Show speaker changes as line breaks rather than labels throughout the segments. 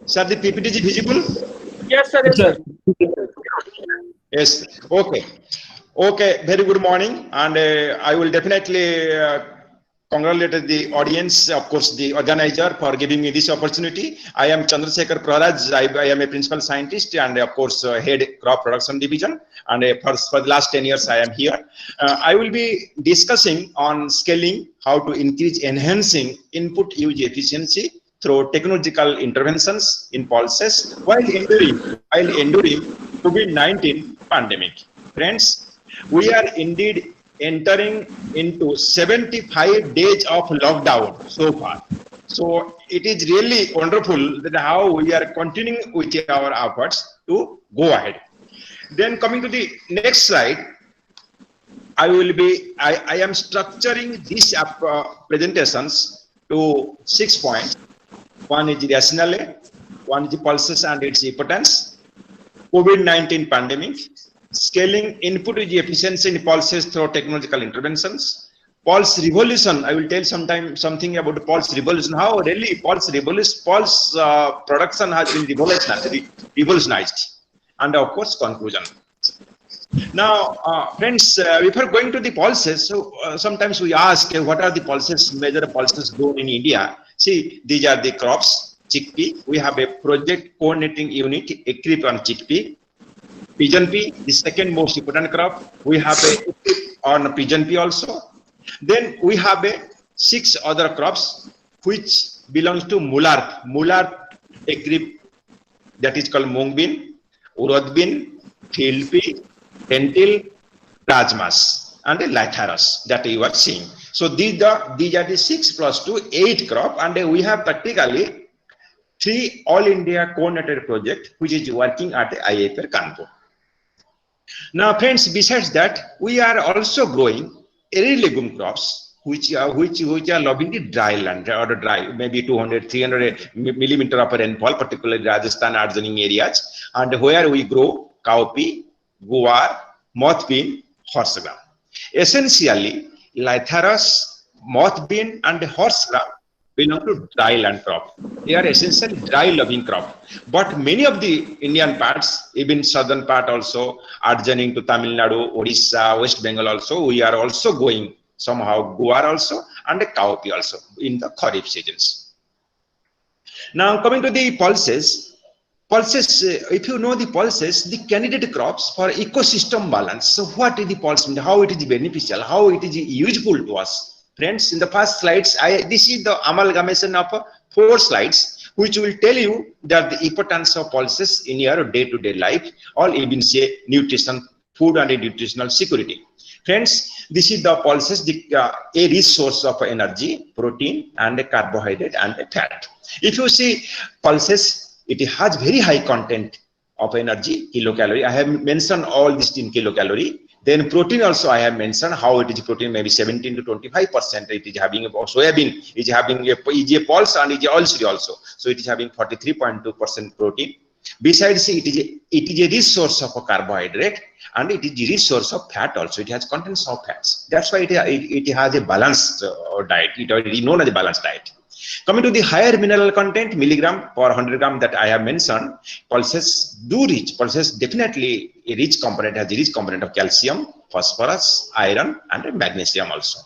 Sir, the PPT is visible?
Yes, sir. Yes, sir.
Yes. Okay. Okay. Very good morning, and I will definitely congratulate the audience, of course, the organizer for giving me this opportunity. I am Chandrasekhar Praraj. I am a principal scientist and, of course, head crop production division. And for the last 10 years, I am here. I will be discussing on scaling, how to increase enhancing input use efficiency through technological interventions in pulses while enduring COVID-19 pandemic. Friends, we are indeed entering into 75 days of lockdown so far. So it is really wonderful that how we are continuing with our efforts to go ahead. Then coming to the next slide, I am structuring these presentations to 6 points. One is rationale, one is pulses and its importance, COVID-19 pandemic, scaling input efficiency in pulses through technological interventions, pulse revolution. I will tell something about pulse revolution, how really pulse production has been revolutionized, and of course conclusion. Now, friends, before going to the pulses, so sometimes we ask what are the pulses, major pulses grown in India. See, these are the crops. Chickpea, we have a project coordinating unit equipped on chickpea. Pigeon pea, the second most important crop. We have a on pigeon pea also. Then we have a 6 other crops which belongs to Mular equipped, that is called mung bean, urad bean, field pea, lentil, rajmas, and lathyrus that you are seeing. So these are the 6 plus 2, 8 crop, and we have practically 3 All India coordinated project which is working at IIFR Kanpur. Now, friends, besides that, we are also growing airy legume crops which are loving the dry land or dry, maybe 200, 300 millimeter of rainfall, particularly Rajasthan adjoining areas, and where we grow cowpea, guar, moth bean, horse gram. Essentially, lathyrus, moth bean, and horse gram belong to dry land crop. They are essentially dry loving crop. But many of the Indian parts, even southern part also, adjoining to Tamil Nadu, Odisha, West Bengal also, we are also going somehow guar also and cowpea also in the Kharif seasons. Now coming to the pulses, if you know the pulses, the candidate crops for ecosystem balance. So what is the pulse? How it is beneficial? How it is useful to us? Friends, in the first slides, this is the amalgamation of 4 slides, which will tell you that the importance of pulses in your day-to-day life, or even say nutrition, food and nutritional security. Friends, this is the pulses, a rich source of energy, protein, and carbohydrate and fat. If you see pulses, it has very high content of energy, kilocalorie. I have mentioned all this in kilocalorie. Then protein also I have mentioned how it is protein, maybe 17 to 25%. It is having soybean is having a pulse and is oil-free also. So it is having 43.2% protein. Besides, it is a rich source of carbohydrate and it is a rich source of fat also. It has contents of fats. That's why it has a balanced diet. It is known as a balanced diet. Coming to the higher mineral content, milligram per 100 gram that I have mentioned, pulses definitely a rich component, has a rich component of calcium, phosphorus, iron, and magnesium also.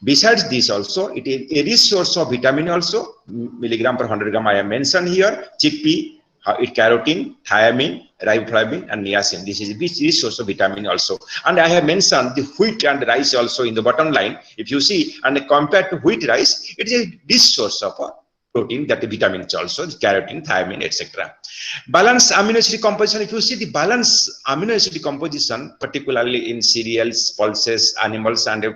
Besides this also, it is a rich source of vitamin also, milligram per 100 gram I have mentioned here, chickpea, carotene, thiamine, riboflavin, and niacin. This is a rich source of vitamin also. And I have mentioned the wheat and rice also in the bottom line. If you see, and compared to wheat rice, it is a rich source of protein, that the vitamins also, carotene, thiamine, etc. Balanced amino acid composition. If you see the balanced amino acid composition, particularly in cereals, pulses, animals, and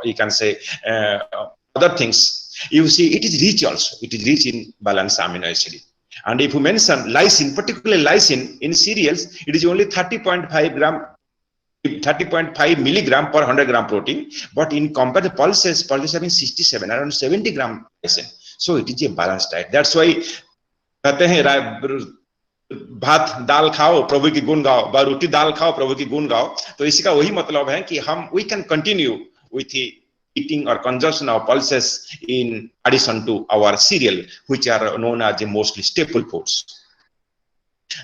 you can say other things, you see it is rich also. It is rich in balanced amino acid. And if you mention lysine, particularly lysine in cereals, it is only 30.5 milligram per 100 gram protein. But in compared to pulses having 67, around 70 gram lysine. So it is a balanced diet. That's why कहते हैं भात दाल खाओ प्रभु की गुण गाओ, व रोटी दाल खाओ प्रभु की गुण गाओ. तो इसका वही मतलब है कि हम we can continue with the eating or consumption of pulses in addition to our cereal, which are known as the mostly staple foods.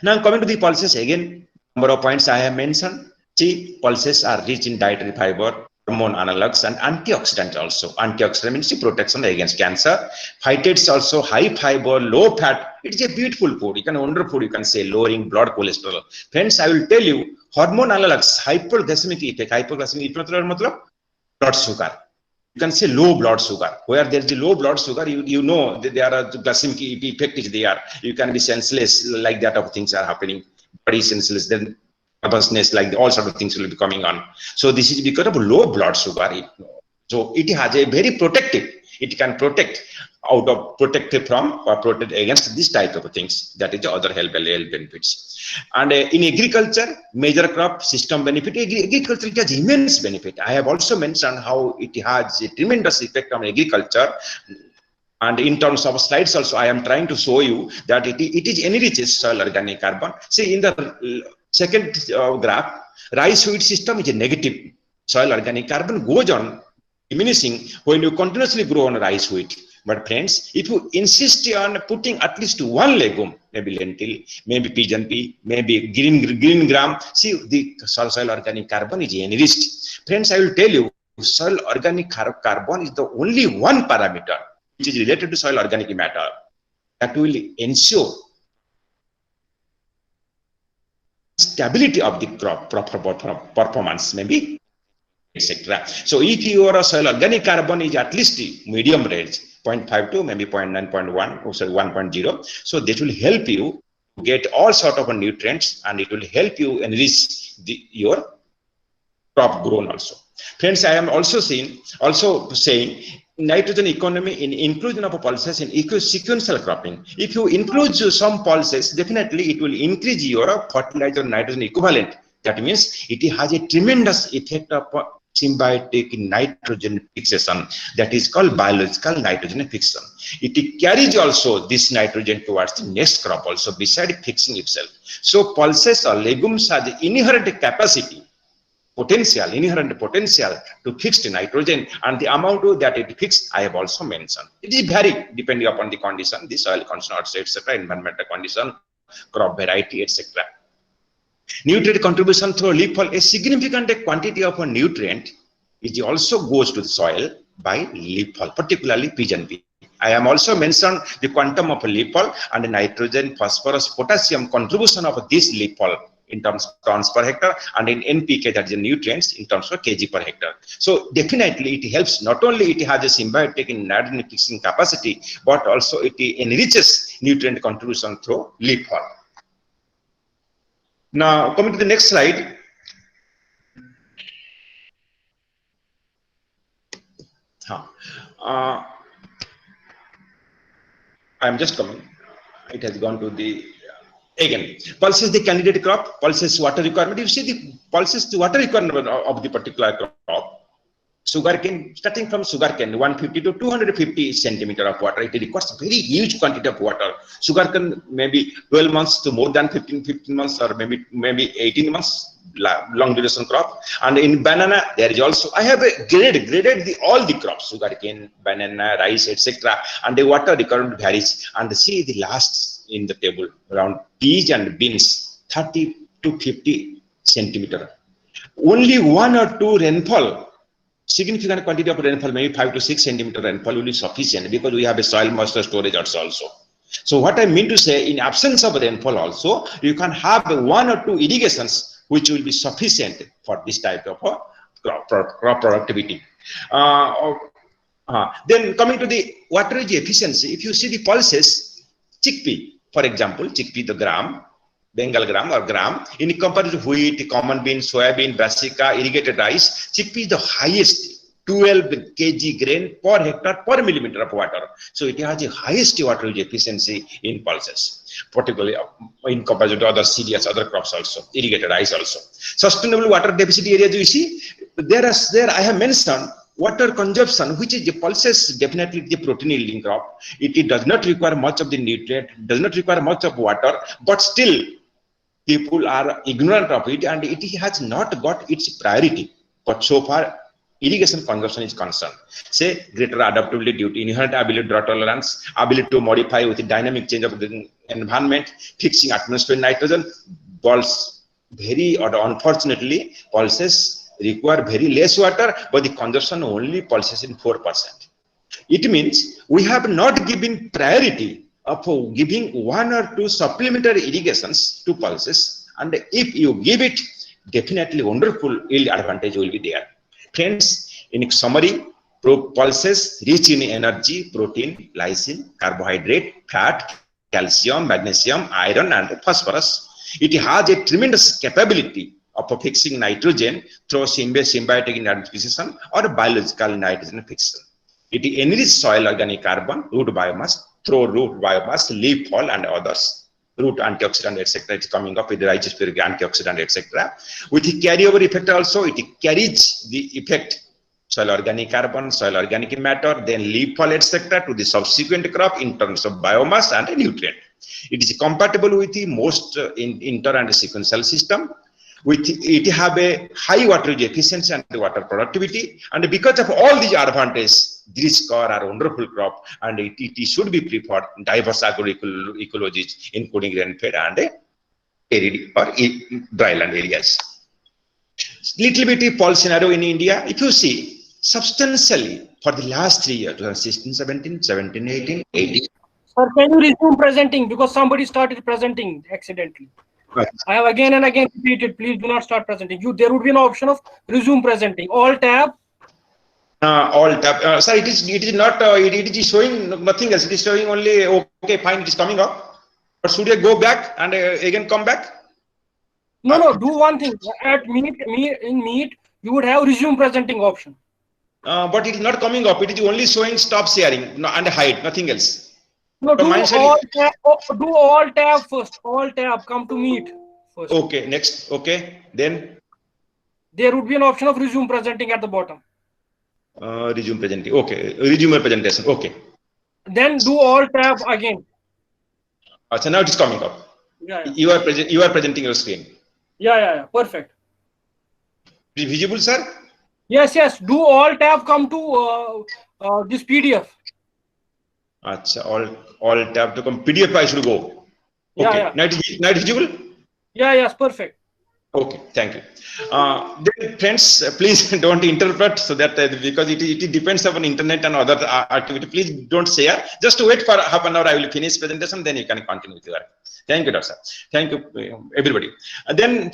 Now coming to the pulses again, number of points I have mentioned. See, pulses are rich in dietary fiber, hormone analogs, and antioxidants also. Antioxidant means protection against cancer. Phytates also high fiber, low fat. It's a beautiful food. You can wonder food. You can say lowering blood cholesterol. Friends, I will tell you, hormone analogs, hypoglycemic effect. Hypoglycemic effect means blood sugar. You can say low blood sugar. Where there is the low blood sugar, you know that there are glycemic effect is there. You can be senseless, like that of things are happening. Body senseless, then nervousness, like all sort of things will be coming on. So this is because of low blood sugar. So it has a very protective. It can protect out of protected from or protect against this type of things. That is the other health benefits. And in agriculture, major crop system benefit. Agriculture it has immense benefit. I have also mentioned how it has a tremendous effect on agriculture. And in terms of slides also, I am trying to show you that it enriches soil organic carbon. See in the second graph, rice wheat system is a negative. Soil organic carbon goes on diminishing when you continuously grow on rice wheat. But friends, if you insist on putting at least one legume, maybe lentil, maybe pigeon pea, maybe green gram, see the soil organic carbon is enriched. Friends, I will tell you, soil organic carbon is the only one parameter which is related to soil organic matter that will ensure stability of the crop performance, maybe, etc. So if your soil organic carbon is at least medium range, 0.52, maybe 0.9, 0.1, or sorry, 1.0, so that will help you get all sort of nutrients, and it will help you enrich your crop grown also. Friends, I am also saying nitrogen economy in inclusion of pulses in sequential cropping. If you include some pulses, definitely it will increase your fertilizer nitrogen equivalent. That means it has a tremendous effect of symbiotic nitrogen fixation, that is called biological nitrogen fixation. It carries also this nitrogen towards the next crop also, beside fixing itself. So pulses or legumes have inherent capacity, inherent potential to fix the nitrogen, and the amount that it fixed I have also mentioned. It is vary depending upon the condition, the soil condition, etc., environmental condition, crop variety, etc. Nutrient contribution through leaf fall. A significant quantity of a nutrient is also goes to the soil by leaf fall, particularly pigeon pea. I am also mentioned the quantum of leaf fall and the nitrogen, phosphorus, potassium contribution of this leaf fall in terms of tons per hectare, and in NPK, that is the nutrients, in terms of kg per hectare. So definitely it helps. Not only it has a symbiotic in nitrogen fixing capacity, but also it enriches nutrient contribution through leaf fall. Now coming to the next slide. I am just coming. It has gone to the again. Pulses the candidate crop. Pulses water requirement. You see the pulses water requirement of the particular crop. Sugarcane, starting from sugarcane, 150 to 250 centimeter of water. It requires very huge quantity of water. Sugarcane maybe 12 months to more than 15 months, or maybe 18 months, long duration crop. And in banana, there is also, I have graded all the crops, sugarcane, banana, rice, etc. And the water requirement varies. And see the last in the table, around peas and beans, 30 to 50 centimeter. Only 1 or 2 rainfall, significant quantity of rainfall, maybe 5 to 6 centimeter rainfall will be sufficient, because we have a soil moisture storage also. So what I mean to say, in absence of rainfall also, you can have 1 or 2 irrigations which will be sufficient for this type of crop productivity. Then coming to the waterage efficiency, if you see the pulses, chickpea, for example, chickpea, the gram, Bengal gram or gram, in comparison to wheat, common bean, soybean, brassica, irrigated rice, chickpea is the highest, 12 kg grain per hectare per millimeter of water. So it has the highest water efficiency in pulses, particularly in comparison to other cereals, other crops also, irrigated rice also. Sustainable water deficit areas, you see, there I have mentioned water consumption, which is the pulses, definitely the protein yielding crop. It does not require much of the nutrient, does not require much of water, but still people are ignorant of it, and it has not got its priority. But so far, irrigation consumption is concerned. Say greater adaptability due to inherent ability to drought tolerance, ability to modify with the dynamic change of the environment, fixing atmospheric nitrogen, balls very or unfortunately pulses require very less water, but the consumption only pulses in 4%. It means we have not given priority of giving 1 or 2 supplementary irrigations to pulses, and if you give it, definitely wonderful yield advantage will be there. Friends, in summary, pulses rich in energy, protein, lysine, carbohydrate, fat, calcium, magnesium, iron, and phosphorus. It has a tremendous capability of fixing nitrogen through symbiotic nitrogen or biological nitrogen fixation. It enriches soil organic carbon, root biomass, through root biomass, leaf fall, and others. Root antioxidant, etc. It's coming up with the rhizosphere antioxidant, etc. With the carryover effect also, it carries the effect soil organic carbon, soil organic matter, then leaf fall, etc. to the subsequent crop in terms of biomass and nutrient. It is compatible with the most inter and sequential system. With it have a high water efficiency and water productivity, and because of all these advantages, these are wonderful crop, and it should be preferred diverse agroecologies, including rainfed and arid or dryland areas. Little bit of pulse scenario in India, if you see substantially for the last 3 years, 2016, 17, 17, 18, 18.
Sir, can you resume presenting, because somebody started presenting accidentally? I have again and again repeated, please do not start presenting. There would be an option of resume presenting. All tab.
All tab. Sir, it is not. It is showing nothing else. It is showing only. Okay, fine. It is coming up. But should I go back and again come back?
No. Do one thing. At Meet, you would have resume presenting option.
But it is not coming up. It is only showing stop sharing and hide. Nothing else.
No, do all tab first. All tab, come to Meet first.
Okay, next. Okay, then
there would be an option of resume presenting at the bottom.
Resume presenting. Okay, resume your presentation. Okay.
Then do all tab again.
So now it is coming up.
Yeah.
You are presenting your screen.
Yeah. Perfect.
Is it visible, sir?
Yes. Do all tab, come to this PDF.
Achha, all tab to come PDF. I should go. Okay.
Yeah.
Now visible?
Yes, perfect.
Okay, thank you. Then friends, please don't interpret, so that because it depends upon internet and other activity. Please don't share. Just wait for half an hour. I will finish presentation. Then you can continue with your. Thank you, Doctor. Thank you, everybody. Then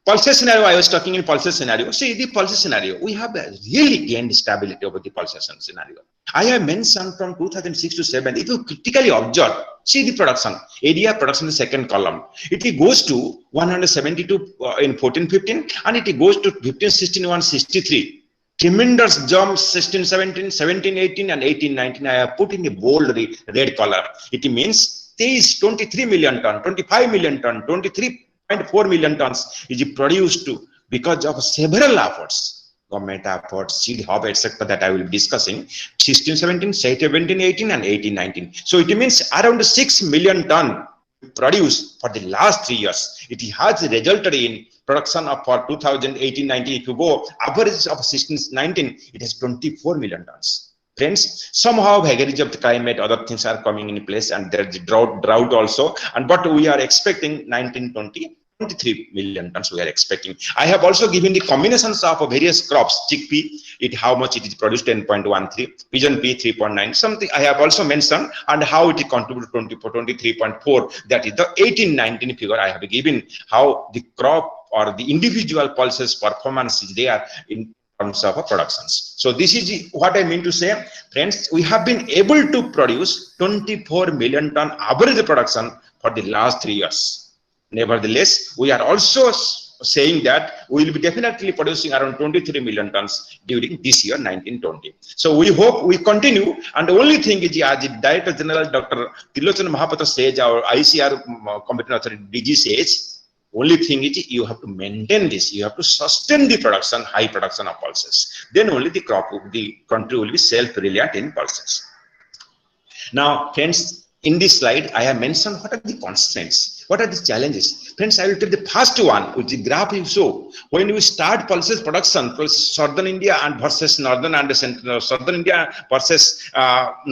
pulses scenario. I was talking in pulses scenario. See the pulses scenario. We have really gained stability over the pulses scenario. I have mentioned from 2006 to 7. If you critically observe, see the production area, production in the second column. It goes to 172 in 14-15, and it goes to 15-16, 163. Tremendous jump 16-17, 17-18, and 18-19. I have put in a bold red color. It means there is 23 million ton, 25 million ton, 23.4 million tons is produced because of several efforts. Government efforts, seed hub, etc. that I will be discussing. 16, 17, 17, 18, and 18, 19. So it means around 6 million ton produced for the last 3 years. It has resulted in production of for 2018, 19. If you go average of 16, 19, it is 24 million tons. Friends, somehow vagaries of the climate, other things are coming in place, and there is drought also. And but we are expecting 19, 20. 23 million tons we are expecting. I have also given the combinations of various crops. Chickpea, how much it is produced, 10.13, pigeon pea 3.9, something I have also mentioned, and how it contributes 23.4. That is the 18-19 figure I have given, how the crop or the individual pulses performance is there in terms of productions. So this is what I mean to say, friends. We have been able to produce 24 million ton average production for the last 3 years. Nevertheless, we are also saying that we will be definitely producing around 23 million tons during this year, 1920. So we hope we continue. And the only thing is, as the Director General Dr. Tirlochan Mahapatra says, our ICR Competent Authority DG says, only thing is you have to maintain this. You have to sustain the production, high production of pulses. Then only the crop, the country will be self-reliant in pulses. Now, friends, in this slide, I have mentioned what are the constraints, what are the challenges. Friends, I will take the first one, which the graph you show. When we start pulses production, southern India and versus northern and central, southern India versus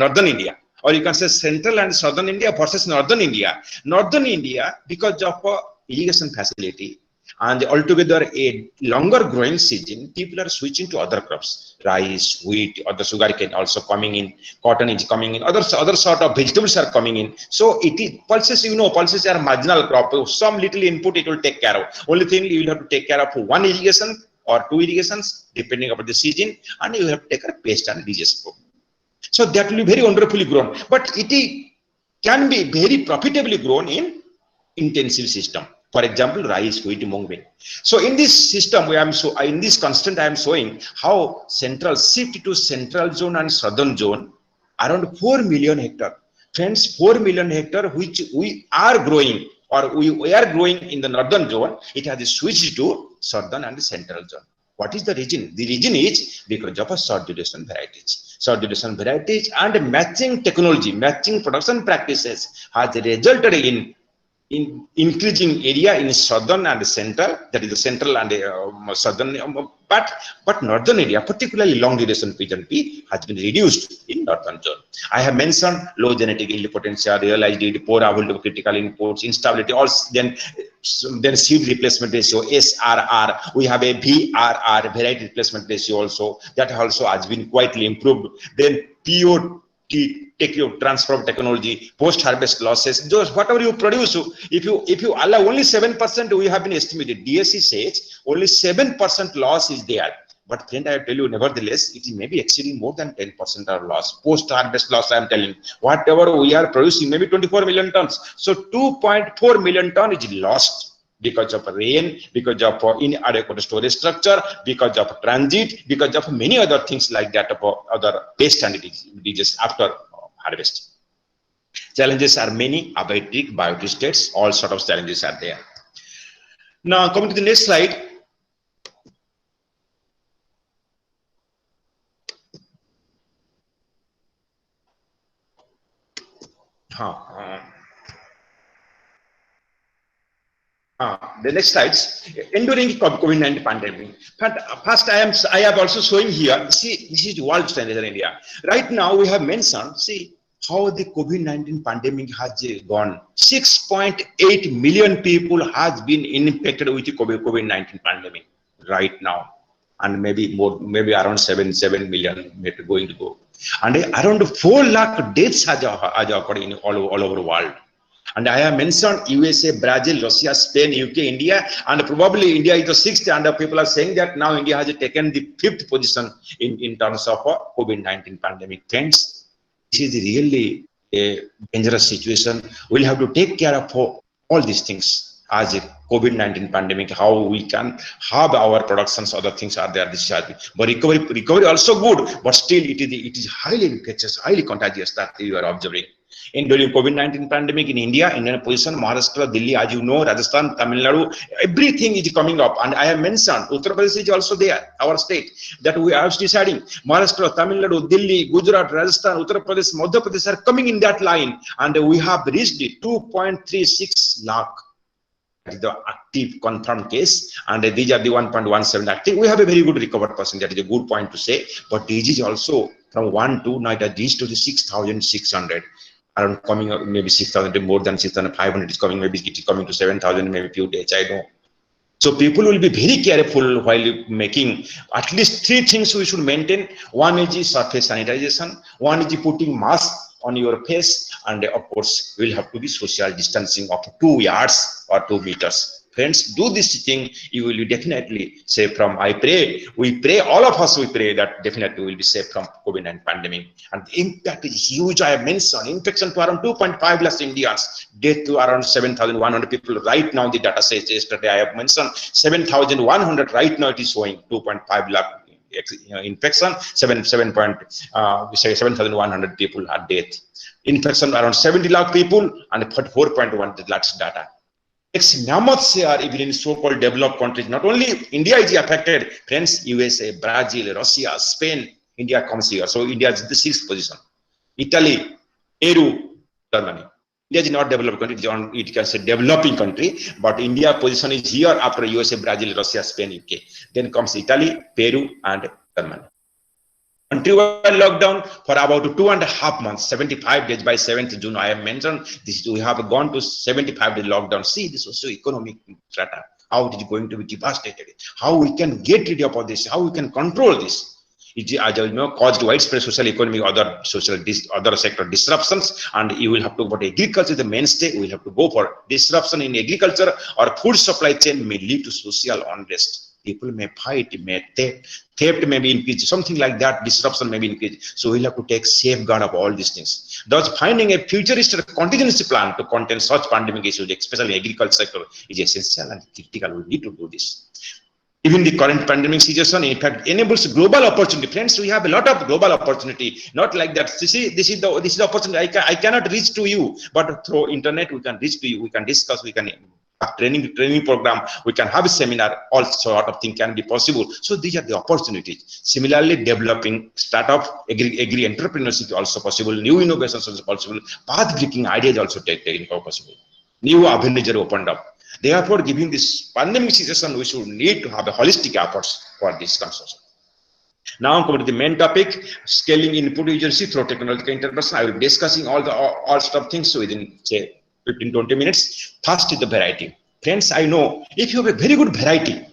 northern India. Or you can say central and southern India versus northern India. Northern India, because of irrigation facility and altogether a longer growing season, people are switching to other crops, rice, wheat, or the sugarcane also coming in, cotton is coming in, other sort of vegetables are coming in. So it is pulses, pulses are marginal crop. Some little input it will take care of. Only thing you will have to take care of one irrigation or two irrigations depending upon the season, and you have to take care of pest and disease. So that will be very wonderfully grown, but it can be very profitably grown in intensive system. For example, rice, wheat, mung bean. So in this system, in this constant, I am showing how central shift to central zone and southern zone around 4 million hectare. Friends, 4 million hectare which we are growing or we are growing in the northern zone, it has switched to southern and central zone. What is the reason? The reason is because of a short duration varieties. Short duration varieties and matching technology, matching production practices has resulted in increasing area in southern and central, that is the central and southern, but northern area, particularly long duration pigeon pea, has been reduced in northern zone. I have mentioned low genetic yield potential, realized yield, poor availability of critical inputs, instability, then seed replacement ratio, SRR. We have a VRR, variety replacement ratio also, that also has been quietly improved. Then POT, take your transfer of technology, post-harvest losses, those whatever you produce, if you allow only 7%, we have been estimated. DSC says only 7% loss is there. But friend, I tell you, nevertheless, it may be exceeding more than 10% of loss. Post-harvest loss, I am telling you. Whatever we are producing, maybe 24 million tons. So 2.4 million tons is lost because of rain, because of inadequate storage structure, because of transit, because of many other things like that, of other pest and diseases after harvest. Challenges are many, abiotic, biotic states, all sort of challenges are there. Now coming to the next slide. The next slides, enduring COVID-19 pandemic. First, I have also showing here, see, this is world standard in India. Right now, we have mentioned, see, how the COVID-19 pandemic has gone. 6.8 million people has been infected with the COVID-19 pandemic right now. And maybe more, maybe around 7 million maybe going to go. And around 4 lakh deaths has occurred in all over the world. And I have mentioned USA, Brazil, Russia, Spain, UK, India, and probably India is the 6th, and people are saying that now India has taken the 5th position in terms of COVID-19 pandemic. Friends, this is really a dangerous situation. We'll have to take care of all these things as a COVID-19 pandemic, how we can have our productions, other things are there, discharge. But recovery also good, but still it is highly infectious, highly contagious that you are observing. During COVID-19 pandemic in India, Indian position, Maharashtra, Delhi, as you know, Rajasthan, Tamil Nadu, everything is coming up. And I have mentioned, Uttar Pradesh is also there, our state, that we are deciding. Maharashtra, Tamil Nadu, Delhi, Gujarat, Rajasthan, Uttar Pradesh, Madhya Pradesh are coming in that line. And we have reached 2.36 lakh. That is the active confirmed case, and these are the 1.17 active. We have a very good recovered percent. That is a good point to say. But this is also from 1 to now it has reached to the 6,600. Around coming up, maybe 6,000, more than 6,500 is coming. Maybe it is coming to 7,000, maybe few days. I know. So people will be very careful while making at least 3 things we should maintain. One is surface sanitization. One is putting mask on your face, and of course will have to be social distancing of 2 yards or 2 meters. Friends, do this thing, you will be definitely safe from, we pray, all of us, we pray that definitely will be safe from COVID-19 pandemic. And the impact is huge. I have mentioned infection to around 2.5 lakh Indians, death to around 7,100 people. Right now the data says, yesterday I have mentioned 7,100, right now it is showing 2.5 lakh infection, 7,100 people are dead. Infection around 70 lakh people and 4.1 lakhs data. It's mammoth share even in so-called developed countries. Not only India is affected, friends, USA, Brazil, Russia, Spain, India comes here. So India is the 6th position. Italy, Peru, Germany. India is not developed country, it can say developing country, but India position is here after USA, Brazil, Russia, Spain, UK. Then comes Italy, Peru, and Germany. Countrywide lockdown for about 2.5 months, 75 days. By 7th June, I have mentioned this. We have gone to 75 day lockdown. See the socio-economic strata, how it is going to be devastated, how we can get rid of this, how we can control this. It caused widespread social, economic, other other sector disruptions, and you will have to go to agriculture, the mainstay. We will have to go for disruption in agriculture or food supply chain may lead to social unrest. People may fight, may theft may be increased, something like that. Disruption may be increased. So we'll have to take safeguard of all these things. Thus, finding a futuristic contingency plan to contain such pandemic issues, especially agriculture sector, is essential and critical. We need to do this. Even the current pandemic situation, in fact, enables global opportunity. Friends, we have a lot of global opportunity. Not like that. You see, this is the opportunity. I cannot reach to you, but through internet we can reach to you. We can discuss. We can have training program. We can have a seminar. All sort of thing can be possible. So these are the opportunities. Similarly, developing startup, agri entrepreneurship also possible. New innovations also possible. Path breaking ideas also taken possible. New avenues are opened up. Therefore, given this pandemic situation, we should need to have a holistic efforts for this construction. Now, come to the main topic: scaling input agency through technological intervention. I will be discussing all sort of things within say 15-20 minutes. First is the variety. Friends, I know if you have a very good variety,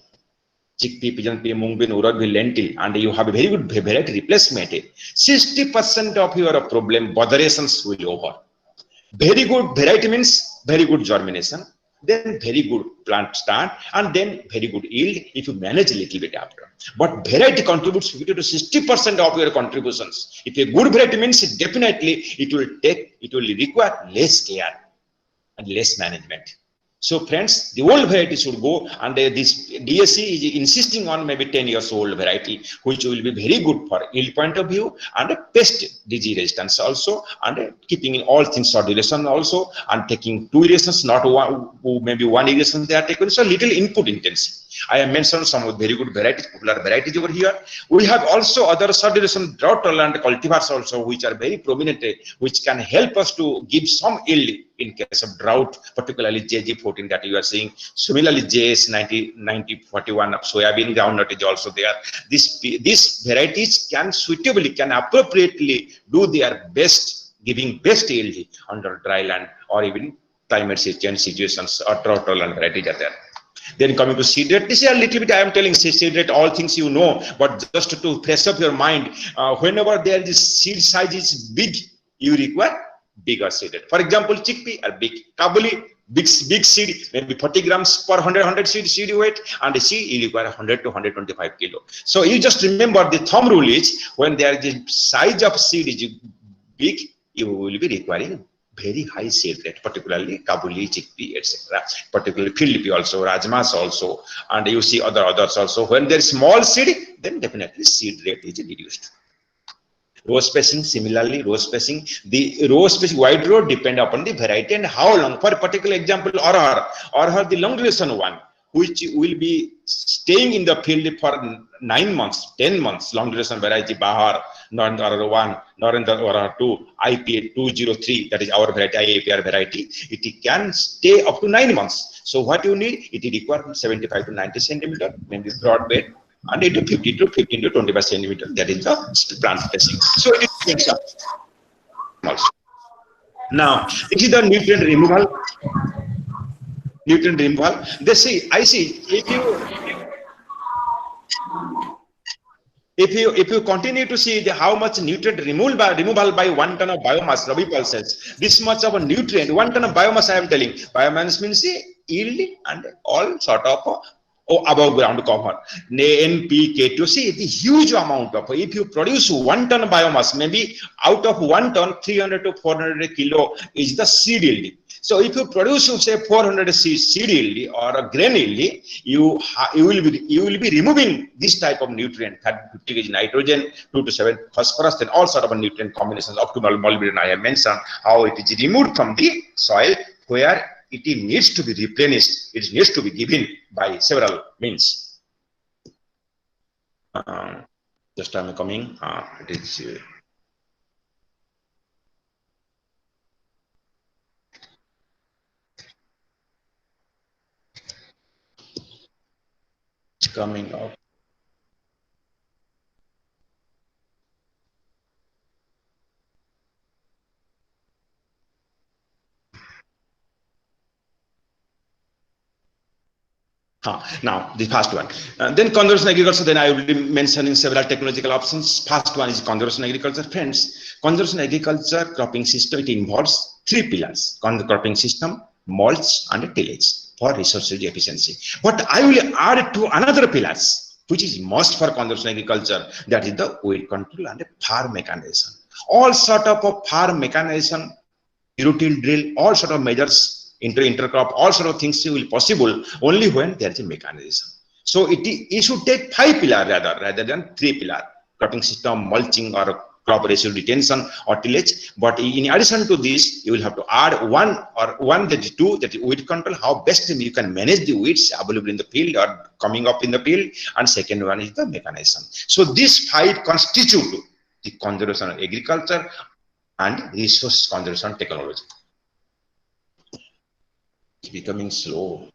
chickpea, pigeon pea, mung bean, urad bean, lentil, and you have a very good variety replacement, 60% of your problem botherations will over. Very good variety means very good germination, then very good plant start, and then very good yield if you manage a little bit after. But variety contributes 50 to 60% of your contributions. If a good variety means definitely it will require less care and less management. So friends, the old variety should go, and this DSC is insisting on maybe 10 years old variety, which will be very good for yield point of view and pest disease resistance also, and keeping in all things short duration also, and taking 2 irrigations, not one, maybe 1 irrigation they are taken. So little input intensive. I have mentioned some of very good varieties, popular varieties over here. We have also other short duration drought tolerant cultivars also, which are very prominent, which can help us to give some yield in case of drought, particularly JG14 that you are seeing. Similarly, JS9041 of soybean groundnut is also there. These varieties can appropriately do their best, giving best yield under dry land or even climate change situations, or drought tolerant varieties are there. Then coming to seed rate, this is a little bit I am telling seed rate, all things you know, but just to press up your mind, whenever there is seed size is big, you require bigger seed rate. For example, chickpea are big, kabuli, big seed, maybe 40 grams per 100 seed weight, and the seed you require 100 to 125 kilo. So you just remember the thumb rule is when there is a size of seed is big, you will be requiring very high seed rate, particularly kabuli, chickpea, etc. Particularly field pea also, rajmas also, and you see others also. When there is small seed, then definitely seed rate is reduced. Row spacing, similarly, row spacing. The row spacing, wide row depend upon the variety and how long. For a particular example, or the long duration one, which will be staying in the field for 9 months, 10 months, long duration variety, Bahar, Narendra 1, Narendra 2, IPA 203, that is our variety, IAPR variety. It can stay up to 9 months. So what you need, it requires 75 to 90 centimeter, maybe broad bed, and it is 15 to 25 centimeter. That is the plant spacing. So it is also. Now, this is the nutrient removal. They see, I see, if you continue to see how much nutrient removal by 1 ton of biomass, Ravi pulses, this much of a nutrient, 1 ton of biomass, I am telling, biomass means yield and all sort of above ground cover, NPK, to see the huge amount of, if you produce 1 ton of biomass, maybe out of 1 ton, 300 to 400 kilo is the seed yield. So if you produce, say, 400 seed yield or a grain yield, you will be removing this type of nutrient, 50 kg nitrogen, 2 to 7 phosphorus, and all sort of nutrient combinations, optimal molybdenum. I have mentioned how it is removed from the soil, where it needs to be replenished. It needs to be given by several means. Just I'm coming. It is. coming up. Now, the first one. Then conservation agriculture, then I will be mentioning several technological options. First one is conservation agriculture. Friends, conservation agriculture cropping system, it involves three pillars: cropping system, mulch, and tillage for resource efficiency. But I will add to another pillars, which is must for conservation agriculture, that is the weed control and farm mechanization. All sort of farm mechanization, zero-till drill, all sort of measures, intercrop, all sort of things will possible only when there is a mechanism. So it should take 5 pillars rather than 3 pillars: cropping system, mulching, or crop residue retention or tillage. But in addition to this, you will have to add one that is two, that is weed control, how best you can manage the weeds available in the field or coming up in the field, and second one is the mechanism. So these 5 constitute the conservation of agriculture and resource conservation technology. It's becoming slow.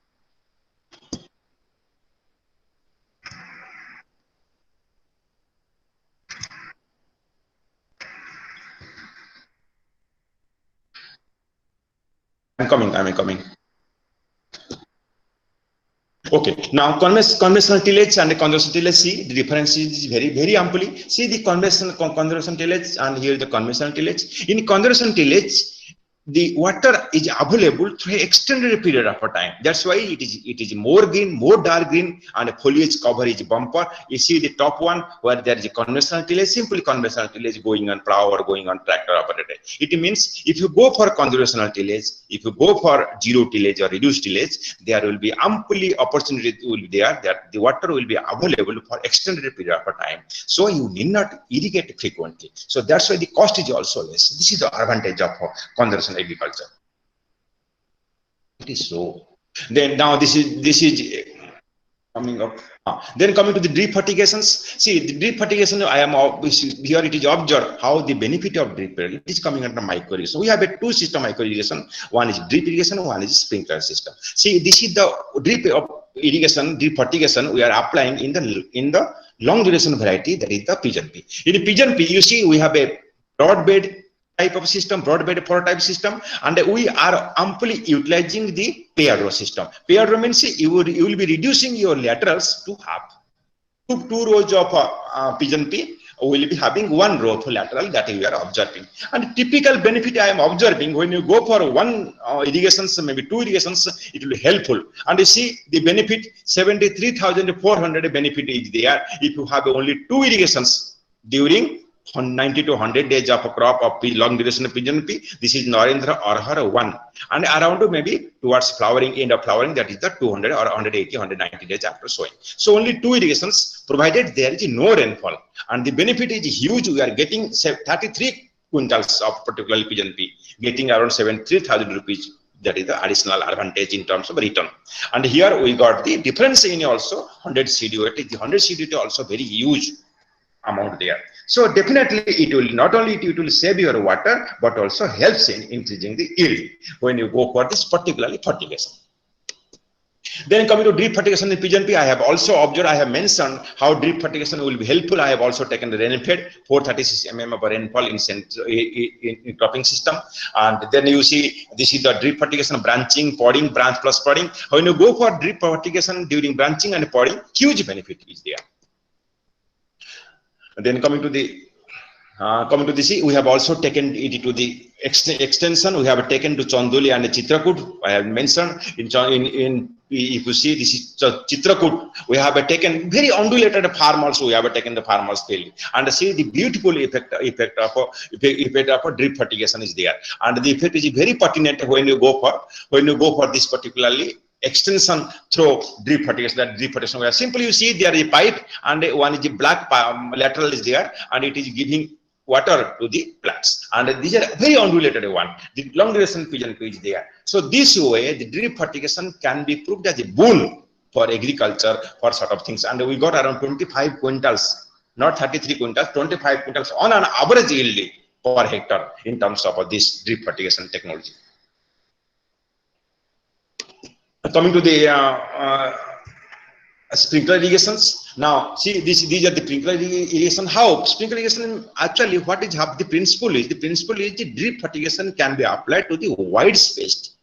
I'm coming. Okay, now conventional tillage and the conservation tillage, see the difference is very amply. See the conservation tillage and here the conventional tillage. In conservation tillage, the water is available through an extended period of time. That's why it is more green, more dark green, and the foliage cover is bumper. You see the top one where there is a conventional tillage, simply conventional tillage going on plow or going on tractor operated. It means if you go for conventional tillage, if you go for zero tillage or reduced tillage, there will be amply opportunity will be there that the water will be available for extended period of time. So you need not irrigate frequently. So that's why the cost is also less. This is the advantage of conservation agriculture. It is so. Then now this is coming up. Then coming to the drip fertigations. See the drip fertigation. I am here. It is observed how the benefit of drip it is coming under micro irrigation. So we have a two system micro irrigation. One is drip irrigation. One is sprinkler system. See this is the drip irrigation, drip fertigation we are applying in the long duration variety, that is the pigeon pea. In pigeon pea, you see we have a broadbed type of system, broadbed type system, and we are amply utilizing the paired row system. Paired row means you will be reducing your laterals to half. Two rows of pigeon pea will be having one row of lateral, that we are observing. And typical benefit I am observing, when you go for one irrigations, maybe two irrigations, it will be helpful. And you see the benefit, 73,400 benefit is there if you have only two irrigations during 90 to 100 days of a crop of long duration pigeon pea. This is Narendra Arhar 1, and around maybe towards flowering, end of flowering, that is the 200 or 180, 190 days after sowing. So only two irrigations, provided there is no rainfall, and the benefit is huge. We are getting 33 quintals of particularly pigeon pea, getting around 73,000 rupees. That is the additional advantage in terms of return. And here we got the difference in also 100 CDO. The 100 CDO also very huge amount there. So definitely it will not only it will save your water, but also helps in increasing the yield when you go for this particularly fertigation. Then coming to drip fertigation in pigeon pea, I have also observed, I have mentioned how drip fertigation will be helpful. I have also taken the rain-fed 436 mm of rainfall in cropping system. And then you see this is the drip fertigation, branching, podding, branch plus podding. When you go for drip fertigation during branching and podding, huge benefit is there. And then coming to the see, we have also taken it to the extension. We have taken to Chandoli and Chitrakoot. I have mentioned if you see this is Chitrakoot, we have taken very undulated farm also. We have taken the farmers field and see the beautiful effect of drip fertigation is there, and the effect is very pertinent when you go for this particularly extension through drip fertigation. That drip fertigation where simply you see there is a pipe and one is the black lateral is there, and it is giving water to the plants, and these are very undulated one. The long duration pigeon pea is there. So this way the drip fertigation can be proved as a boon for agriculture for sort of things, and we got around 25 quintals, not 33 quintals, 25 quintals on an average yield per hectare in terms of this drip fertigation technology. Coming to the sprinkler irrigations. Now, see, these are the sprinkler irrigation. How sprinkler irrigation actually? What is the principle is? The principle is the drip fertigation can be applied to the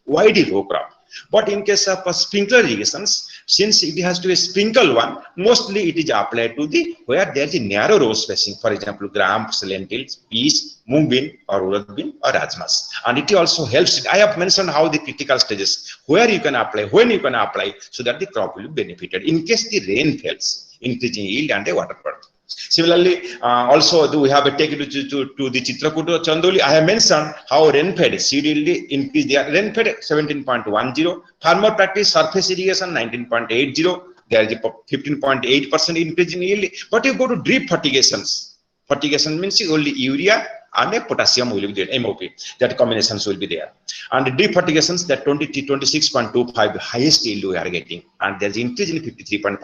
wide row crop. But in case of sprinkler irrigations, since it has to be sprinkle one, mostly it is applied to the where there is a narrow row spacing. For example, grams, lentils, peas, mung bean, or urad bean, or rajmas. And it also helps. I have mentioned how the critical stages, where you can apply, when you can apply, so that the crop will be benefited. In case the rain fails, increasing yield and a water product. Similarly, also we have a take it to the Chitrakoot Chandoli. I have mentioned how rain-fed seed yield increase their rain-fed 17.10, farmer practice surface irrigation 19.80. There is a 15.8% increase in yield. But you go to drip fertigations. Fertigation means only urea and a potassium will be there, MOP. That combinations will be there. And the drip fertigations, that 26.25 highest yield we are getting, and there's increase in 53.5%.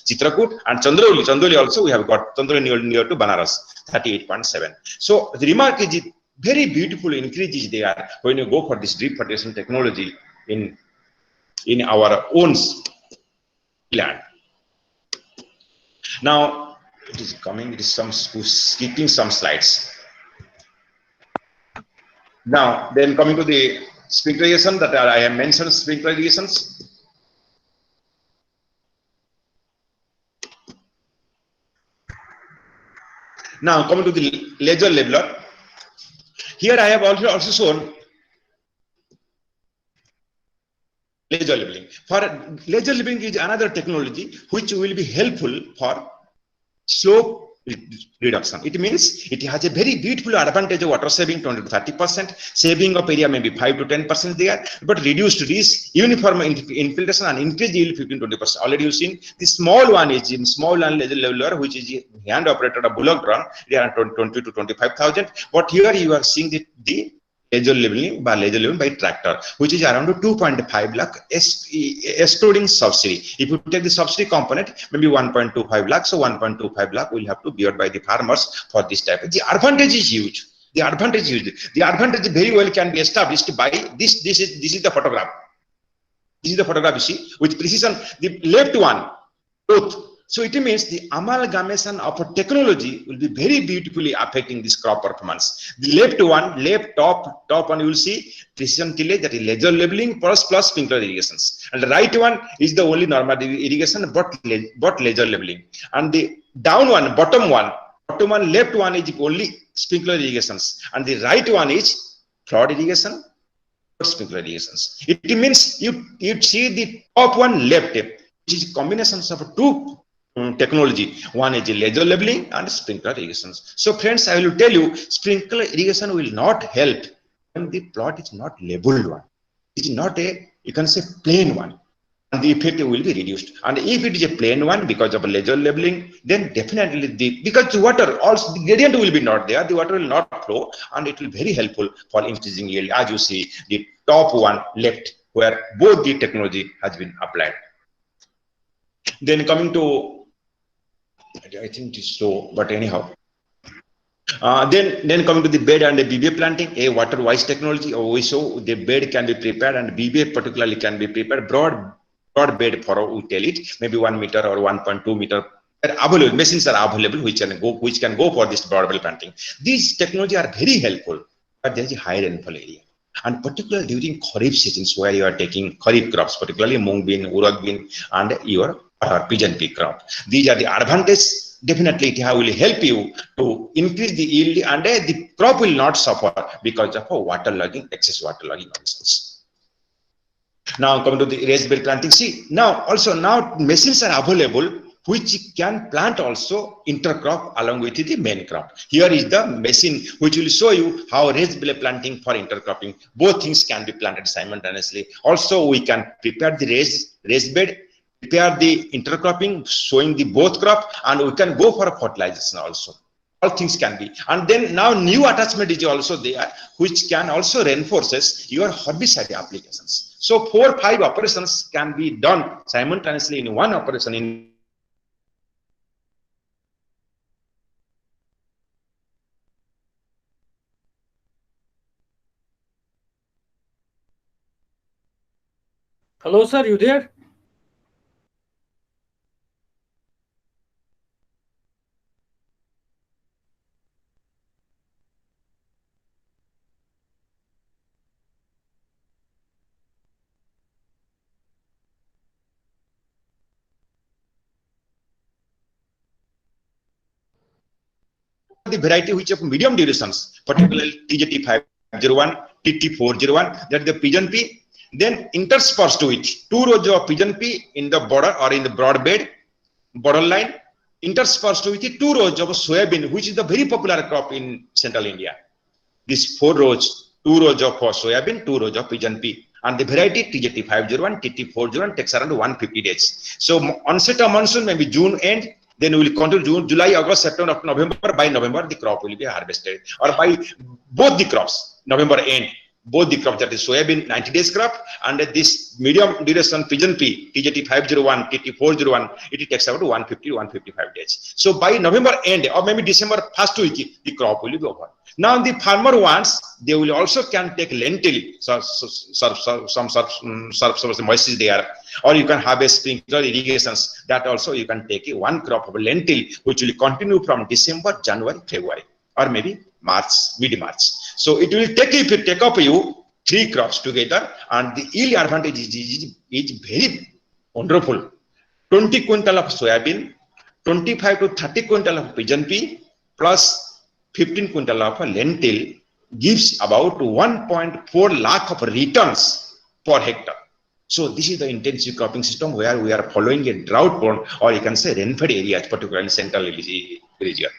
Chitrakoot and Chandrauli also we have got Chandrauli near to Banaras 38.7. So the remark is very beautiful increase is there when you go for this drip fertigation technology in our own land. Now it is coming. It is skipping some slides. Now, then coming to the sprinkler irrigation that I have mentioned, sprinkler irrigations. Now, coming to the ledger leveler. Here I have also shown ledger leveling. For ledger leveling is another technology which will be helpful for slope reduction. It means it has a very beautiful advantage of water saving 20 to 30%, saving of area maybe 5 to 10% there, but reduced risk, uniform infiltration and increased yield 15 to 20%. Already you've seen the small one is in small land leveler, which is hand operated a bullock drum, they are 20 to 25,000. But here you are seeing the ledger leveling by tractor, which is around 2.5 lakh excluding subsidy. If you take the subsidy component, maybe 1.25 lakh, so 1.25 lakh will have to be bear by the farmers for this type. The advantage is huge. The advantage very well can be established by this. This is the photograph. This is the photograph you see with precision. The left one, both. So it means the amalgamation of a technology will be very beautifully affecting this crop performance. The left top one you will see precision tillage, that is ledger leveling plus sprinkler irrigations, and the right one is the only normal irrigation but ledger leveling, and the down one, bottom one, left one is only sprinkler irrigations, and the right one is flood irrigation, sprinkler irrigations. It means you see the top one left, which is combinations of two technology. One is ledger leveling and sprinkler irrigations. So friends, I will tell you, sprinkler irrigation will not help when the plot is not labeled one. It is not a, you can say, plain one, and the effect will be reduced. And if it is a plain one because of a ledger leveling, then definitely because the water also, the gradient will be not there, the water will not flow, and it will be very helpful for increasing yield, as you see the top one left where both the technology has been applied. Then coming to, I think it is slow, but anyhow. Then coming to the bed and the BBA planting, a water-wise technology. Also, the bed can be prepared, and BBA particularly can be prepared. Broad bed furrow, we tell it, maybe 1 meter or 1.2 meter. Available machines are available which can go for this broad bed planting. These technology are very helpful, but there is a high rainfall area, and particularly during Kharif seasons where you are taking Kharif crops, particularly mung bean, urad bean, and your pigeon pea crop. These are the advantages. Definitely it will help you to increase the yield, and the crop will not suffer because of excess water logging conditions. Now coming to the raised bed planting. See, now machines are available which can plant also intercrop along with the main crop. Here is the machine which will show you how raised bed planting for intercropping. Both things can be planted simultaneously. Also, we can prepare the raised bed, prepare the intercropping, showing the both crop, and we can go for a fertilization also. All things can be. And then now new attachment is also there, which can also reinforces your herbicide applications. So 4 or 5 operations can be done simultaneously in one operation.
Hello, sir, you there?
the variety which of medium durations, particularly TJT 501, TT 401, that the pigeon pea. Then interspersed with 2 rows of pigeon pea in the border or in the broad bed, borderline, interspersed with 2 rows of soybean, which is the very popular crop in central India. These 4 rows, 2 rows of soybean, 2 rows of pigeon pea. And the variety TJT 501, TT 401 takes around 150 days. So onset of monsoon maybe June end, then we will continue June, July, August, September, November. By November, the crop will be harvested. Or by both the crops, November end, both the crops, that is soybean 90 days crop and this medium duration pigeon pea, TJT 501, TT 401, it takes about 150 155 days. So by November end or maybe December first week, the crop will be over. Now the farmer wants, they will also can take lentil, some moisture there, or you can have a sprinkler irrigations. That also you can take one crop of lentil, which will continue from December, January, February, or maybe March, mid-March. So it will take, if you take up you 3 crops together, and the yield advantage is very wonderful. 20 quintal of soybean, 25 to 30 quintal of pigeon pea, plus 15 quintal of lentil gives about 1.4 lakh of returns per hectare. So this is the intensive cropping system where we are following a drought-prone, or you can say rain-fed areas, particularly central region.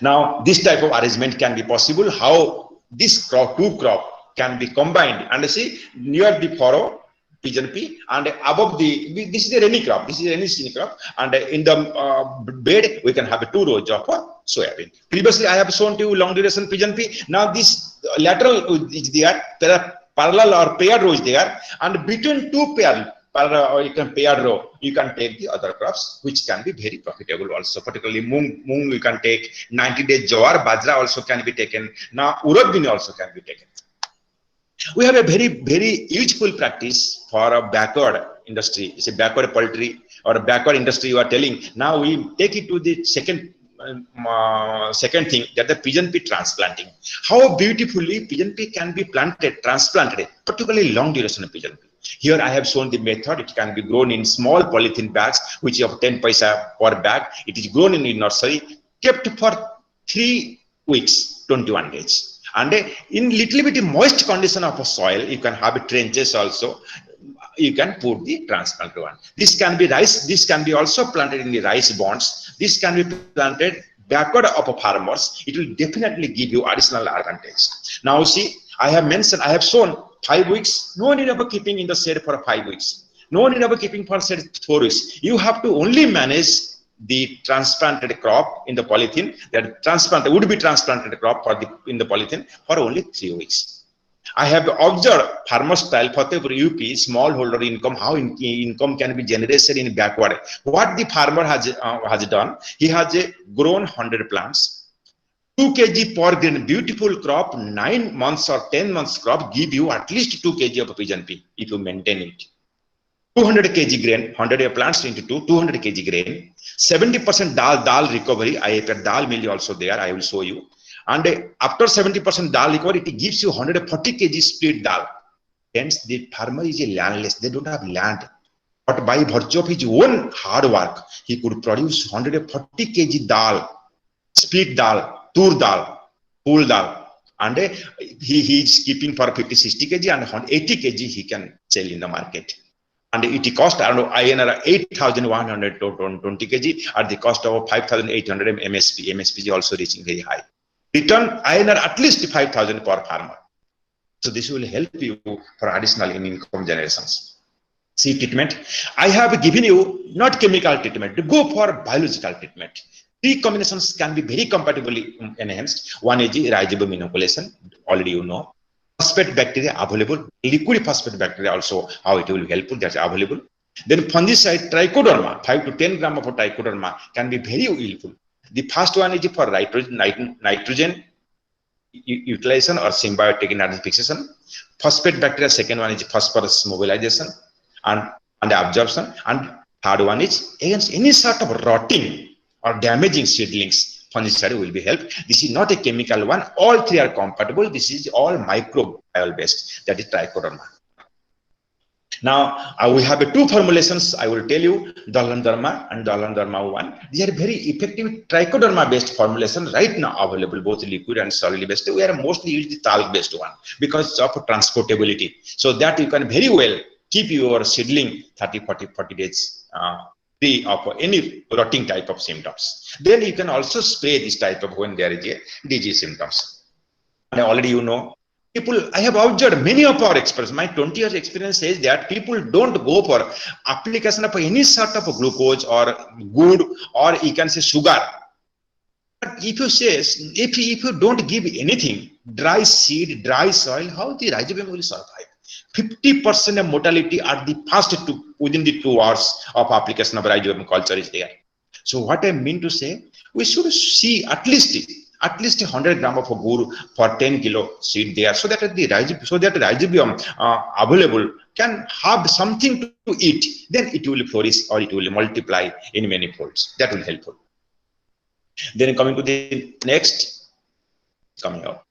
Now, this type of arrangement can be possible. How this crop, 2 crop can be combined, and see near the furrow, pigeon pea, and above the, this is a rainy crop, this is a rainy season crop, and in the bed we can have 2 rows of soybean. Previously I have shown to you long duration pigeon pea. Now this lateral is there, parallel or paired row is there, and between 2 pair or you can paired row, you can take the other crops, which can be very profitable also. Particularly moong you can take, 90 days jowar, bajra also can be taken. Now urad bean also can be taken. We have a very useful practice for a backward industry. It's a backward poultry or a backward industry you are telling. Now we take it to the second thing, that the pigeon pea transplanting. How beautifully pigeon pea can be transplanted, particularly long duration pigeon pea. Here I have shown the method. It can be grown in small polythene bags, which is of 10 paisa per bag. It is grown in the nursery, kept for 3 weeks, 21 days. And in little bit moist condition of a soil, you can have trenches also. You can put the transplant one. This can be rice. This can be also planted in the rice bonds. This can be planted backward of farmers. It will definitely give you additional advantage. Now see, I have shown 5 weeks. No need of keeping in the shade for 5 weeks. No need of keeping for shade 4 weeks. You have to only manage the transplanted crop in the polythene. That transplanted would be transplanted crop for in the polythene for only 3 weeks. I have observed farmer style Fatehpur UP, smallholder income, how income can be generated in backward. What the farmer has done, he has grown 100 plants, 2 kg per grain, beautiful crop. 9 months or 10 months crop give you at least 2 kg of pigeon pea if you maintain it. 200 kg grain, 100 plants into 200 kg grain, 70% dal recovery. I have a dal mill also there, I will show you. And after 70% dal recovery, it gives you 140 kg split dal. Hence, the farmer is a landless, they don't have land. But by virtue of his own hard work, he could produce 140 kg dal, split dal, tur dal, pool dal. And he is keeping for 50-60 kg and 80 kg he can sell in the market. And it cost around INR 8,100 to 20 kg at the cost of 5,800 MSP. MSP is also reaching very high. Return INR at least 5,000 per farmer. So this will help you for additional income generations. Seed treatment. I have given you not chemical treatment, to go for biological treatment. 3 combinations can be very compatibly enhanced. One is rhizobium inoculation, already you know. Phosphate bacteria available, liquid phosphate bacteria also, how it will be helpful, that's available. Then fungicide trichoderma, 5 to 10 gram of trichoderma can be very helpful. The first one is for nitrogen utilization or symbiotic nitrogen fixation. Phosphate bacteria, second one is phosphorus mobilization and absorption. And third one is against any sort of rotting or damaging seedlings, fungicide will be helped. This is not a chemical one. All 3 are compatible. This is all microbial based. That is trichoderma. Now we have two formulations. I will tell you, Dalhan Dharma and Dalhan Dharma 1. These are very effective trichoderma based formulation right now available, both liquid and solid based. We are mostly use the talc based one because of transportability. So that you can very well keep your seedling 30, 40 days free of any rotting type of symptoms. Then you can also spray this type of when there is a disease symptoms. And already you know, people, I have observed many of our experts, my 20 years experience says that people don't go for application of any sort of glucose or good, or you can say sugar. But if you say, if you don't give anything, dry seed, dry soil, how the rhizobium will survive? 50% of mortality at the first within the 2 hours of application of rhizobium culture is there. So what I mean to say, we should see at least 100 gram of gur for 10 kilo seed there, so that the rhizobium available can have something to eat. Then it will flourish or it will multiply in many folds. That will helpful. Then coming to the next, coming up.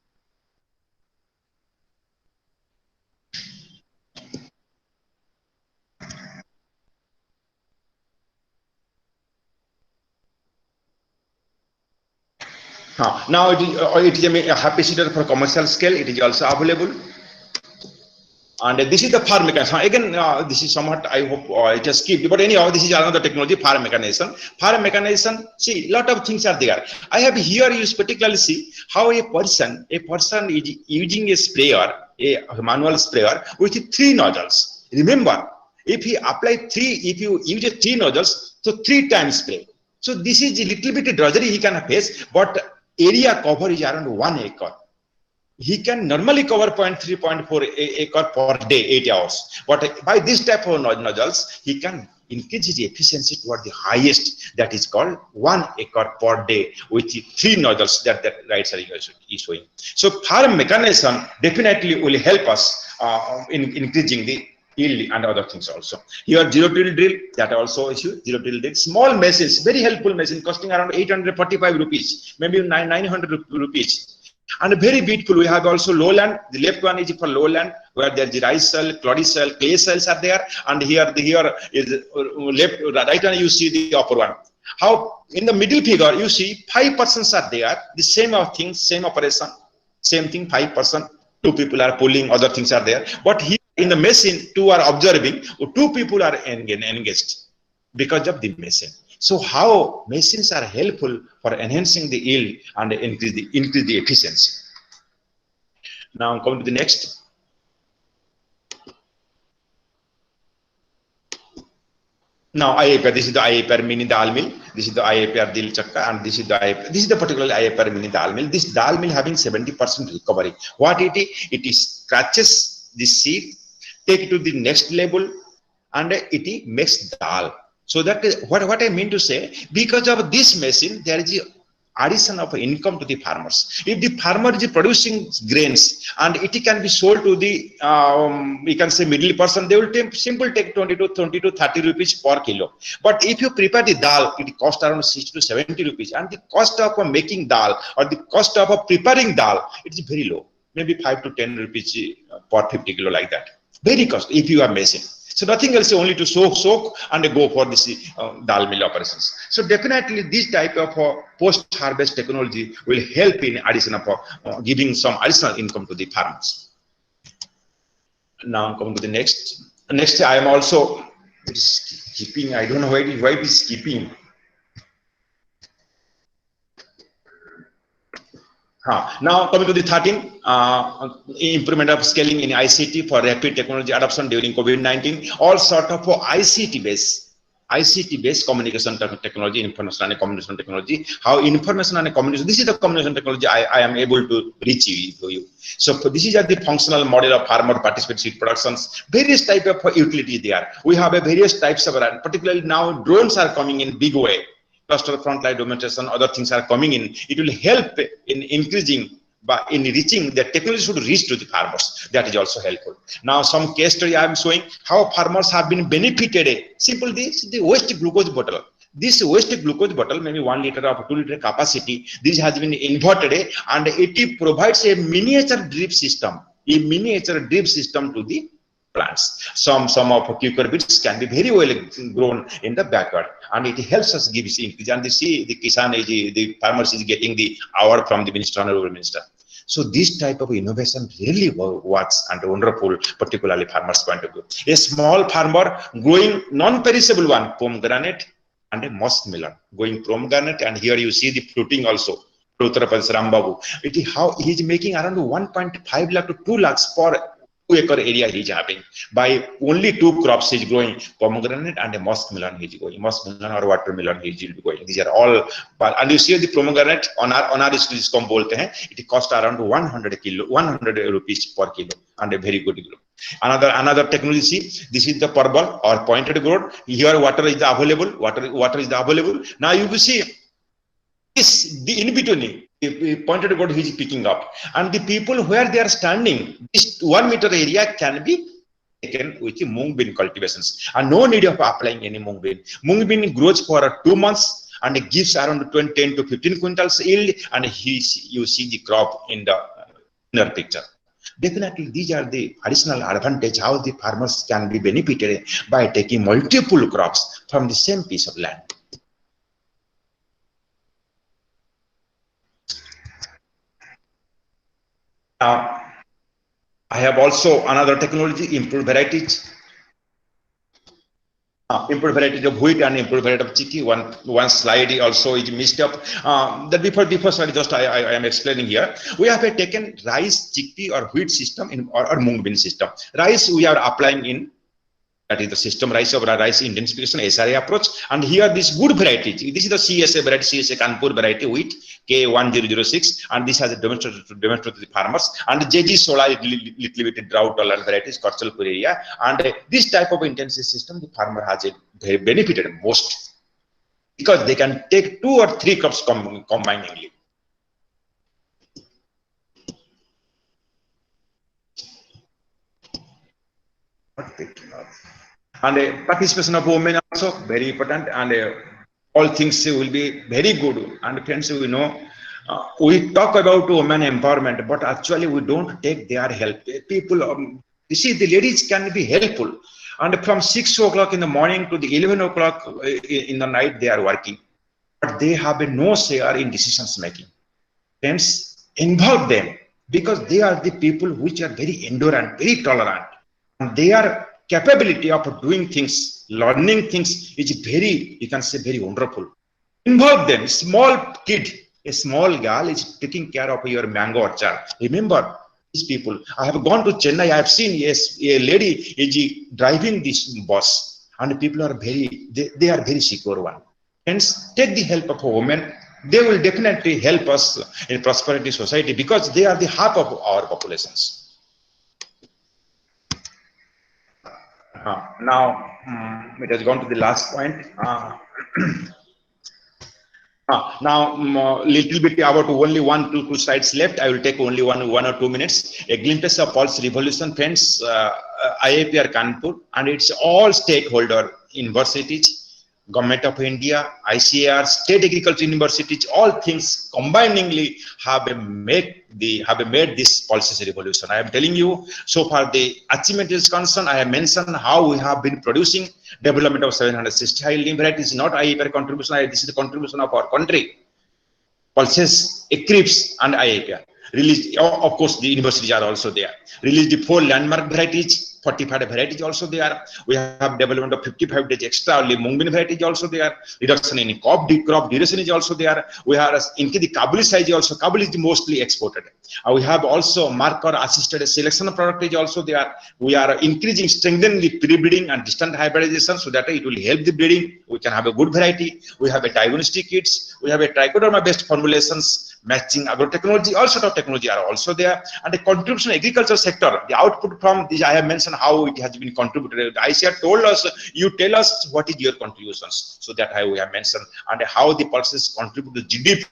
Now it is a happy seeder for commercial scale. It is also available. And this is the farm mechanism. Again, this is somewhat, I hope it has skipped, but anyhow, this is another technology, farm mechanism. Farm mechanism, see, lot of things are there. I have here you particularly see how a person is using a sprayer, a manual sprayer with 3 nozzles. Remember, if you apply 3, if you use 3 nozzles, so 3 times spray. So this is a little bit drudgery he can face, but area cover is around 1 acre. He can normally cover 0.3, 0.4 acre per day, 8 hours. But by this type of nozzles, he can increase his efficiency toward the highest, that is called 1 acre per day with 3 nozzles that right side is showing. So farm mechanism definitely will help us in increasing the yield and other things also. Here zero till drill, that also issue, zero till drill. Small machines, very helpful machine, costing around 845 rupees, maybe 900 rupees. And very beautiful, we have also lowland. The left one is for lowland, where there is rice soil, cloddy soil, clay soils are there. And here is left, right one you see the upper one. How in the middle figure you see 5 persons are there, the same of things, same operation, same thing, 5%. 2 people are pulling, other things are there. But here in the machine, 2 are observing, 2 people are engaged because of the machine. So how machines are helpful for enhancing the yield and increase the efficiency. Now coming to the next. Now IAPR, this is the IAPR mini dal mill, this is the IAPR dil chakka, and this is the IAPR, this is the particular IAPR mini dal mill. This dal mill having 70% recovery. What it is scratches the seed, take it to the next level, and it makes dal. So that is what I mean to say, because of this machine, there is a addition of income to the farmers. If the farmer is producing grains and it can be sold to the, we can say middle person, they will simply take 20 to 30 rupees per kilo. But if you prepare the dal, it costs around 60 to 70 rupees. And the cost of making dal or the cost of preparing dal, it is very low, maybe 5 to 10 rupees per 50 kilo like that. Very cost if you are machine. So nothing else, only to soak and go for this dal mill operations. So definitely this type of post-harvest technology will help in addition of giving some additional income to the farmers. Now coming to the next. Next, I am also skipping. I don't know why it is skipping. Now coming to the 13, improvement of scaling in ICT for rapid technology adoption during COVID-19. All sort of ICT-based communication technology, information and communication technology. How information and communication, this is the communication technology I am able to reach you. So this is the functional model of farmer participatory seed productions. Various type of utility there. We have a various types of, particularly now drones are coming in big way. Cluster frontline demonstration, other things are coming in. It will help in increasing, but in reaching, the technology should reach to the farmers. That is also helpful. Now some case study I am showing how farmers have been benefited. Simple, this is the waste glucose bottle. This waste glucose bottle, maybe 1 liter or 2 liter capacity, this has been inverted and it provides a miniature drip system to the plants. Some of cucumber beets can be very well grown in the backyard, and it helps us give increase. And they see the Kisan is the farmers is getting the award from the minister, honorable minister. So this type of innovation really works and wonderful, particularly farmers' point of view. A small farmer growing non-perishable one, pomegranate and a muskmelon, going pomegranate, and here you see the fruiting also. Uttar Pradesh Rambabu. It is how he is making around 1.5 lakh to 2 lakhs per 2-acre area he is having. By only 2 crops he is growing, pomegranate and a muskmelon he is growing. Muskmelon or watermelon he is growing. These are all, and you see the pomegranate on our इसको हम बोलते हैं, it cost around 100 rupees per kilo, and a very good kilo. Another technology, see, this is the purple or pointed gourd. Here water is available. Water is available. Now you will see the in between pointed gourd he is picking up, and the people where they are standing, this 1 meter area can be taken with the mung bean cultivations, and no need of applying any mung bean. Mung bean grows for 2 months and it gives around 10 to 15 quintals yield, and you see the crop in the inner picture. Definitely, these are the additional advantage how the farmers can be benefited by taking multiple crops from the same piece of land. I have also another technology, improved varieties. Improved variety of wheat and improved variety of chickpea. One slide also is missed up. That before slide, just I am explaining here. We have taken rice, chickpea, or wheat system or mung bean system. Rice we are applying in, that is the system rice of rice intensification SRA approach, and here this good variety. This is the CSA variety, CSA Kanpur variety wheat K1006, and this has demonstrated to the farmers. And JG Sola is little bit drought tolerant varieties, Karchalpur area, and this type of intensive system the farmer has very benefited most because they can take 2 or 3 crops combiningly. And participation of women also very important, and all things will be very good. And friends, we know we talk about women empowerment, but actually we don't take their help. People, you see, the ladies can be helpful, and from 6 o'clock in the morning to the 11 o'clock in the night they are working, but they have no share in decisions making. Friends, involve them, because they are the people which are very endurant, very tolerant, and their capability of doing things, learning things is very, you can say, very wonderful. Involve them. Small kid, a small girl is taking care of your mango orchard. Remember these people. I have gone to Chennai. I have seen, yes, a lady is driving this bus, and people are they are very secure one. Hence, take the help of a woman. They will definitely help us in prosperity society, because they are the half of our populations. Now, it has gone to the last point. Now, little bit about only 2 slides left. I will take only one or 2 minutes. A glimpse of Pulse Revolution, friends. IIPR Kanpur and its all stakeholder universities, Government of India, ICAR, state agriculture universities, all things combiningly have made this policy revolution. I am telling you, so far the achievement is concerned. I have mentioned how we have been producing development of 760 high yielding varieties. Not IIPR contribution. This is the contribution of our country. Pulses, Eclipse, and IIPR. Released, of course, the universities are also there. Released the 4 landmark varieties. 45 varieties also there. We have development of 55 days extra only mung bean varieties also there. Reduction in crop duration is also there. We have in the Kabuli size also. Kabul is mostly exported. We have also marker assisted selection product is also there. We are increasing, strengthening the pre-breeding and distant hybridization so that it will help the breeding. We can have a good variety. We have a diagnostic kits. We have a trichoderma based formulations. Matching agrotechnology, all sort of technology are also there, and the contribution agriculture sector, the output from this I have mentioned how it has been contributed. ICAR told us, you tell us what is your contributions, so that we have mentioned, and how the pulses contribute to GDP.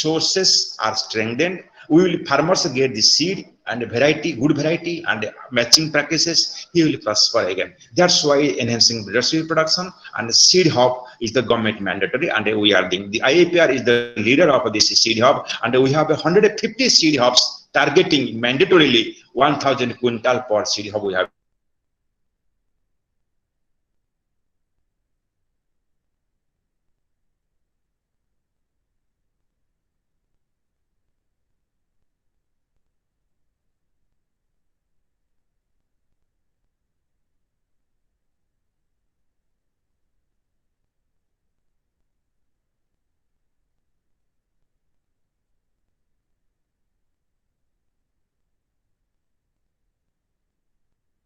sources are strengthened, we will farmers get the seed and variety, good variety and matching practices, he will prosper again. That's why enhancing breeder production and seed hub is the government mandatory, and we are the IAPR is the leader of this seed hub, and we have 150 seed hubs targeting mandatorily 1,000 quintal per seed hub. We have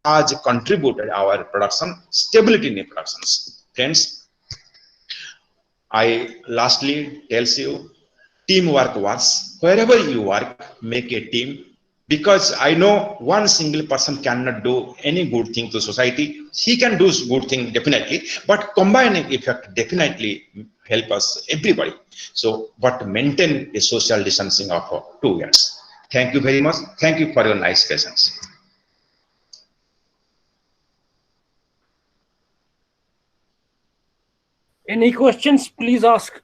has contributed our production stability in productions. Friends, I lastly tells you, teamwork works. Wherever you work, make a team. Because I know one single person cannot do any good thing to society. He can do good thing definitely, but combining effect definitely help us everybody. So, but maintain a social distancing of 2 years. Thank you very much. Thank you for your nice questions.
Any questions, please ask.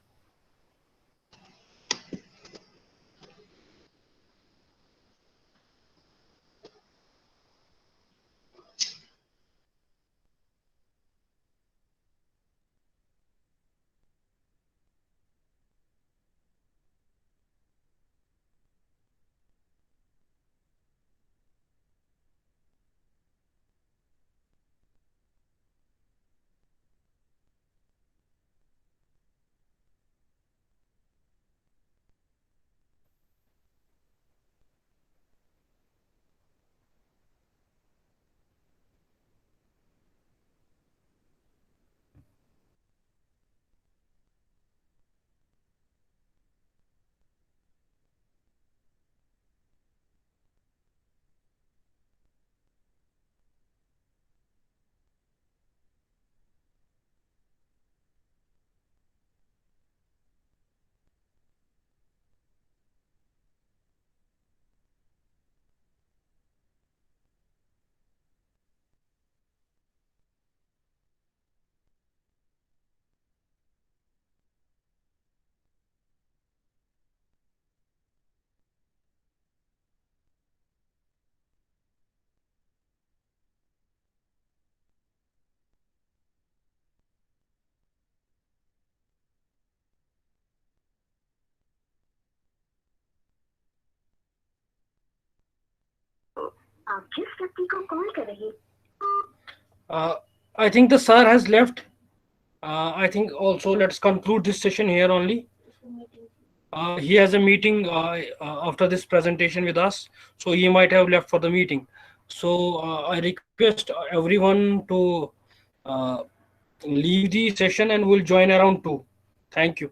I think the sir has left. I think also let's conclude this session here only. He has a meeting after this presentation with us, so he might have left for the meeting. So I request everyone to leave the session and we'll join around 2. Thank you.